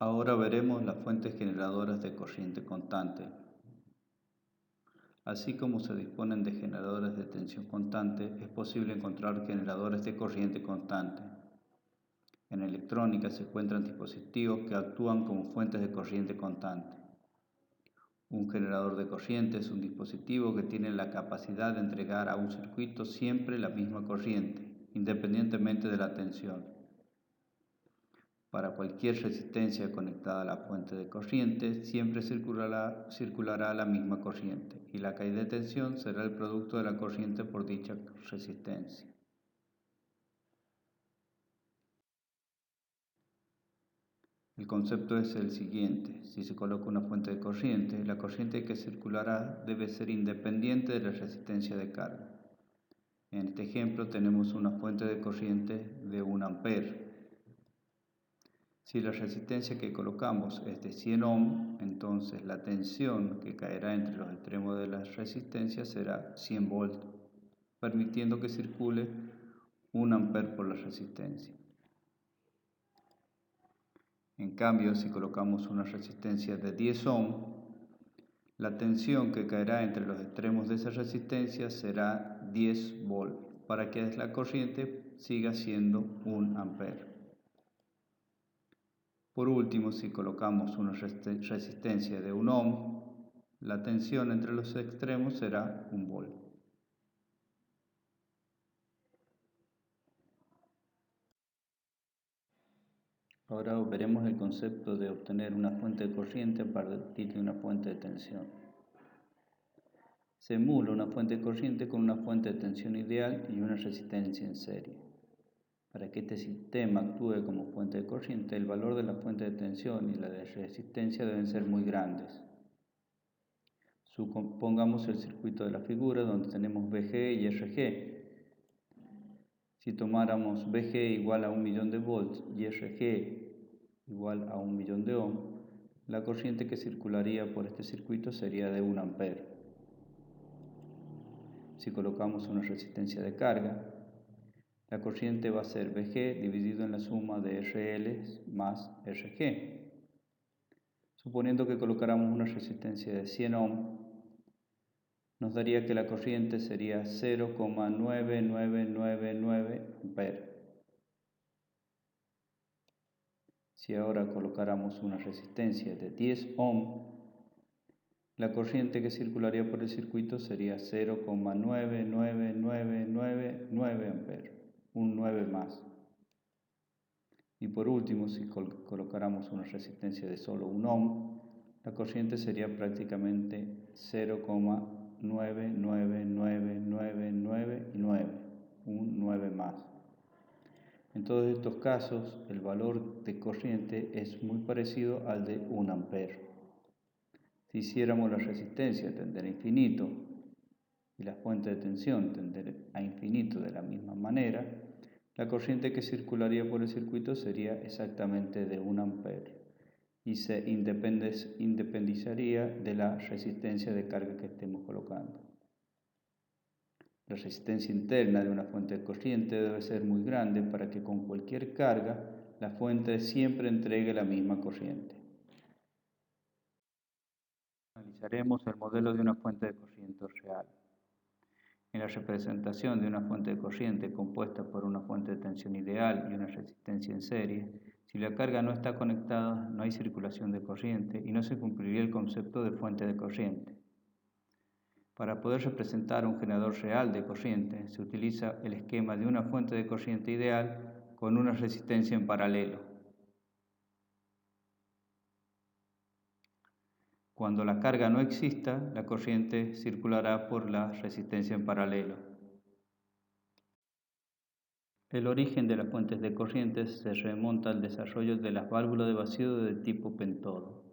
Ahora veremos las fuentes generadoras de corriente constante. Así como se disponen de generadores de tensión constante, es posible encontrar generadores de corriente constante. En electrónica se encuentran dispositivos que actúan como fuentes de corriente constante. Un generador de corriente es un dispositivo que tiene la capacidad de entregar a un circuito siempre la misma corriente, independientemente de la tensión. Para cualquier resistencia conectada a la fuente de corriente, siempre circulará la misma corriente, y la caída de tensión será el producto de la corriente por dicha resistencia. El concepto es el siguiente: si se coloca una fuente de corriente, la corriente que circulará debe ser independiente de la resistencia de carga. En este ejemplo tenemos una fuente de corriente de 1 ampere. Si la resistencia que colocamos es de 100 ohm, entonces la tensión que caerá entre los extremos de la resistencia será 100 volts, permitiendo que circule 1 ampere por la resistencia. En cambio, si colocamos una resistencia de 10 ohm, la tensión que caerá entre los extremos de esa resistencia será 10 volts, para que la corriente siga siendo 1 ampere. Por último, si colocamos una resistencia de 1 ohm, la tensión entre los extremos será 1 volt. Ahora veremos el concepto de obtener una fuente de corriente a partir de una fuente de tensión. Se emula una fuente de corriente con una fuente de tensión ideal y una resistencia en serie. Para que este sistema actúe como fuente de corriente, el valor de la fuente de tensión y la de resistencia deben ser muy grandes. Supongamos el circuito de la figura donde tenemos VG y RG. Si tomáramos VG igual a 1 millón de volts y RG igual a 1 millón de ohm, la corriente que circularía por este circuito sería de 1 ampere. Si colocamos una resistencia de carga, la corriente va a ser VG dividido en la suma de RL más RG. Suponiendo que colocáramos una resistencia de 100 ohm, nos daría que la corriente sería 0,9999 ampere. Si ahora colocáramos una resistencia de 10 ohm, la corriente que circularía por el circuito sería 0,99999 ampere, un 9 más. Y por último, si colocáramos una resistencia de solo 1 ohm, la corriente sería prácticamente 0,99999, un 9 más. En todos estos casos, el valor de corriente es muy parecido al de 1 ampere. Si hiciéramos la resistencia tender a infinito y la fuente de tensión tender a infinito de la misma manera, la corriente que circularía por el circuito sería exactamente de 1 ampere y se independizaría de la resistencia de carga que estemos colocando. La resistencia interna de una fuente de corriente debe ser muy grande para que con cualquier carga la fuente siempre entregue la misma corriente. Analizaremos el modelo de una fuente de corriente real. En la representación de una fuente de corriente compuesta por una fuente de tensión ideal y una resistencia en serie, si la carga no está conectada, no hay circulación de corriente y no se cumpliría el concepto de fuente de corriente. Para poder representar un generador real de corriente, se utiliza el esquema de una fuente de corriente ideal con una resistencia en paralelo. Cuando la carga no exista, la corriente circulará por la resistencia en paralelo. El origen de las fuentes de corrientes se remonta al desarrollo de las válvulas de vacío de tipo pentodo.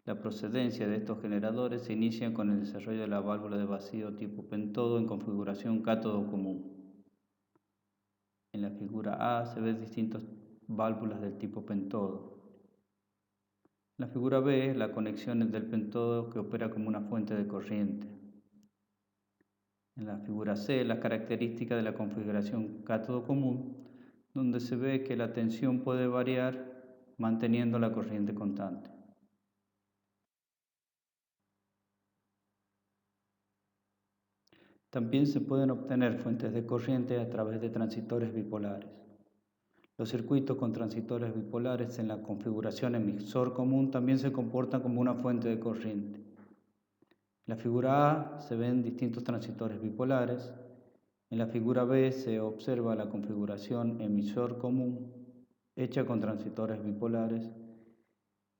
La procedencia de estos generadores se inicia con el desarrollo de la válvula de vacío tipo pentodo en configuración cátodo común. En la figura A se ven distintas válvulas del tipo pentodo. En la figura B, la conexión es del pentodo que opera como una fuente de corriente. En la figura C, las características de la configuración cátodo común, donde se ve que la tensión puede variar manteniendo la corriente constante. También se pueden obtener fuentes de corriente a través de transistores bipolares. Los circuitos con transistores bipolares en la configuración emisor común también se comportan como una fuente de corriente. En la figura A se ven distintos transistores bipolares. En la figura B se observa la configuración emisor común hecha con transistores bipolares.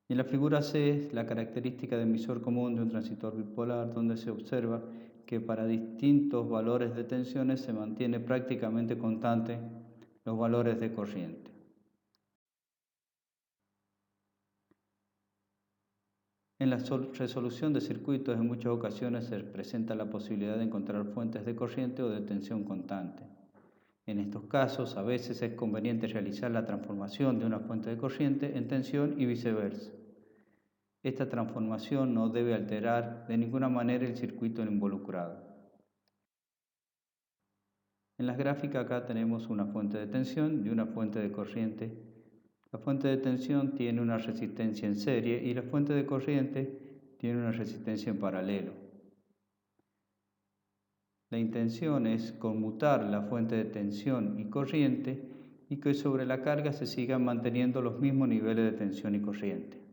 Y en la figura C es la característica de emisor común de un transistor bipolar, donde se observa que para distintos valores de tensiones se mantiene prácticamente constante los valores de corriente. En la resolución de circuitos en muchas ocasiones se presenta la posibilidad de encontrar fuentes de corriente o de tensión constante. En estos casos, a veces es conveniente realizar la transformación de una fuente de corriente en tensión y viceversa. Esta transformación no debe alterar de ninguna manera el circuito involucrado. En las gráficas acá tenemos una fuente de tensión y una fuente de corriente. La fuente de tensión tiene una resistencia en serie y la fuente de corriente tiene una resistencia en paralelo. La intención es conmutar la fuente de tensión y corriente y que sobre la carga se sigan manteniendo los mismos niveles de tensión y corriente.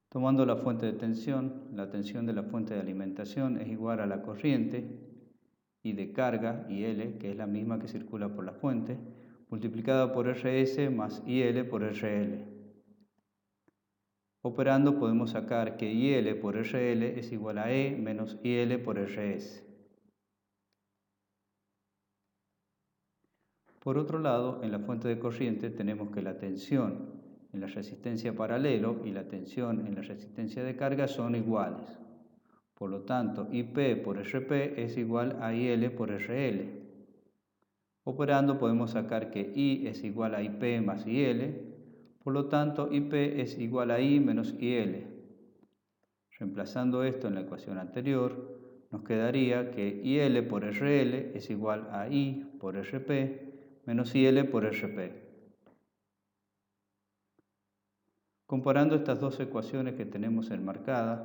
Tomando la fuente de tensión, la tensión de la fuente de alimentación es igual a la corriente y de carga, IL, que es la misma que circula por la fuente, multiplicada por RS más IL por RL. Operando podemos sacar que IL por RL es igual a E menos IL por RS. Por otro lado, en la fuente de corriente tenemos que la tensión en la resistencia paralelo y la tensión en la resistencia de carga son iguales. Por lo tanto, IP por RP es igual a IL por RL. Operando podemos sacar que I es igual a IP más IL, por lo tanto IP es igual a I menos IL. Reemplazando esto en la ecuación anterior, nos quedaría que IL por RL es igual a I por RP menos IL por RP. Comparando estas dos ecuaciones que tenemos enmarcadas,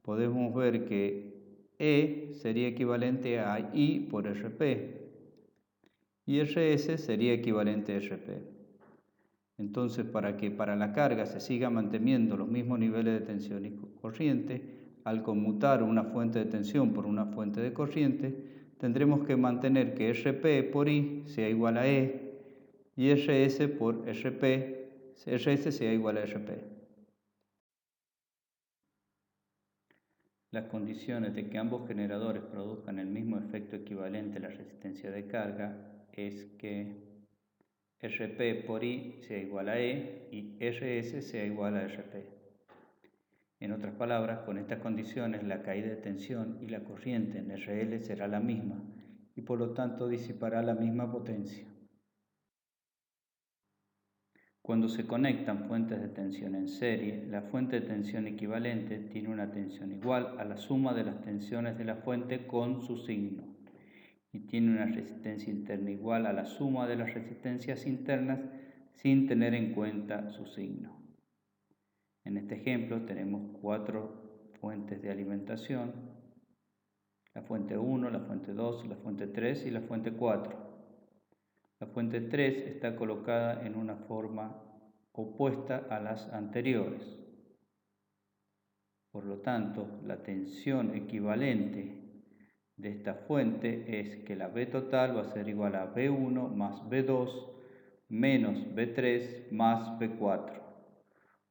podemos ver que E sería equivalente a I por RP y RS sería equivalente a RP. Entonces, para que para la carga se siga manteniendo los mismos niveles de tensión y corriente, al conmutar una fuente de tensión por una fuente de corriente, tendremos que mantener que RP por I sea igual a E y RS por RS sea igual a RP. Las condiciones de que ambos generadores produzcan el mismo efecto equivalente a la resistencia de carga es que RP por I sea igual a E y RS sea igual a RP. En otras palabras, con estas condiciones la caída de tensión y la corriente en RL será la misma y por lo tanto disipará la misma potencia. Cuando se conectan fuentes de tensión en serie, la fuente de tensión equivalente tiene una tensión igual a la suma de las tensiones de la fuente con su signo y tiene una resistencia interna igual a la suma de las resistencias internas sin tener en cuenta su signo. En este ejemplo tenemos 4 fuentes de alimentación, la fuente 1, la fuente 2, la fuente 3 y la fuente 4. La fuente 3 está colocada en una forma opuesta a las anteriores. Por lo tanto, la tensión equivalente de esta fuente es que la B total va a ser igual a B1 más B2 menos B3 más B4.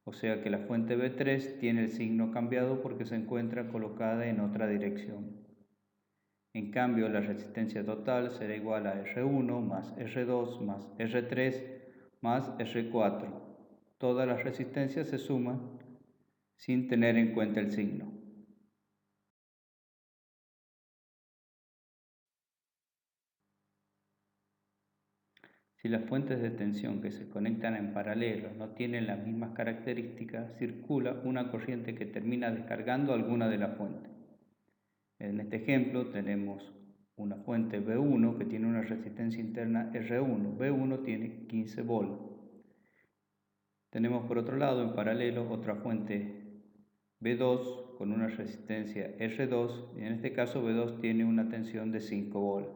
O sea que la fuente B3 tiene el signo cambiado porque se encuentra colocada en otra dirección. En cambio, la resistencia total será igual a R1 más R2 más R3 más R4. Todas las resistencias se suman sin tener en cuenta el signo. Si las fuentes de tensión que se conectan en paralelo no tienen las mismas características, circula una corriente que termina descargando alguna de las fuentes. En este ejemplo tenemos una fuente V1 que tiene una resistencia interna R1. V1 tiene 15 volt. Tenemos por otro lado en paralelo otra fuente V2 con una resistencia R2 y en este caso V2 tiene una tensión de 5 volt.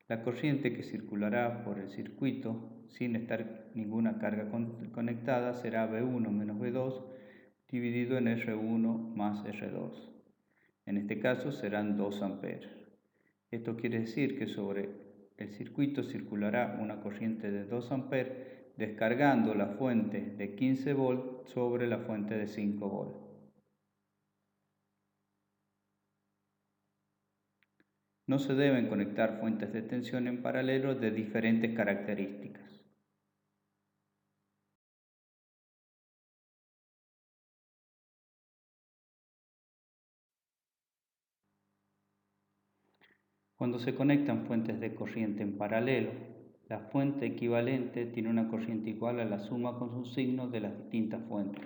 La corriente que circulará por el circuito sin estar ninguna carga conectada será V1 menos V2 dividido en R1 más R2. En este caso serán 2 amperes. Esto quiere decir que sobre el circuito circulará una corriente de 2 amperes descargando la fuente de 15 volt sobre la fuente de 5 volt. No se deben conectar fuentes de tensión en paralelo de diferentes características. Cuando se conectan fuentes de corriente en paralelo, la fuente equivalente tiene una corriente igual a la suma con sus signos de las distintas fuentes.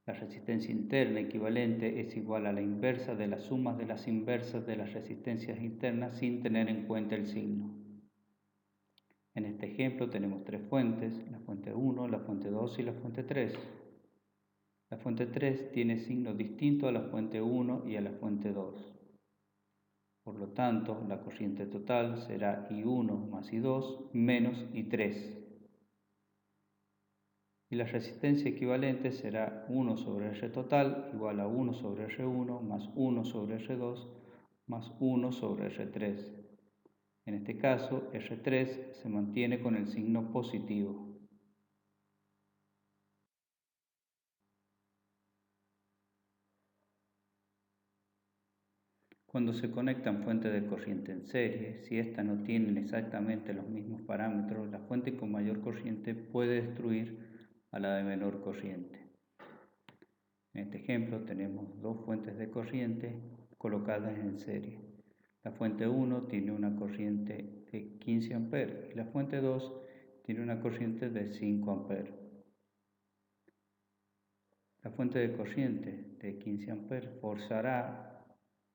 La resistencia interna equivalente es igual a la inversa de las sumas de las inversas de las resistencias internas sin tener en cuenta el signo. En este ejemplo tenemos tres fuentes, la fuente 1, la fuente 2 y la fuente 3. La fuente 3 tiene signos distintos a la fuente 1 y a la fuente 2. Por lo tanto, la corriente total será I1 más I2 menos I3. Y la resistencia equivalente será 1 sobre R total igual a 1 sobre R1 más 1 sobre R2 más 1 sobre R3. En este caso, R3 se mantiene con el signo positivo. Cuando se conectan fuentes de corriente en serie, si éstas no tienen exactamente los mismos parámetros, la fuente con mayor corriente puede destruir a la de menor corriente. En este ejemplo tenemos dos fuentes de corriente colocadas en serie. La fuente 1 tiene una corriente de 15 amperes y la fuente 2 tiene una corriente de 5 amperes. La fuente de corriente de 15 amperes forzará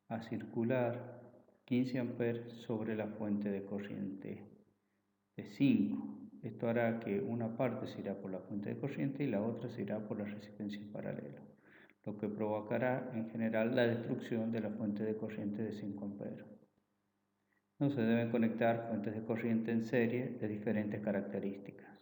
a circular 15 amperes sobre la fuente de corriente de 5. Esto hará que una parte se irá por la fuente de corriente y la otra se irá por la resistencia en paralelo, lo que provocará en general la destrucción de la fuente de corriente de 5 amperes. No se deben conectar fuentes de corriente en serie de diferentes características.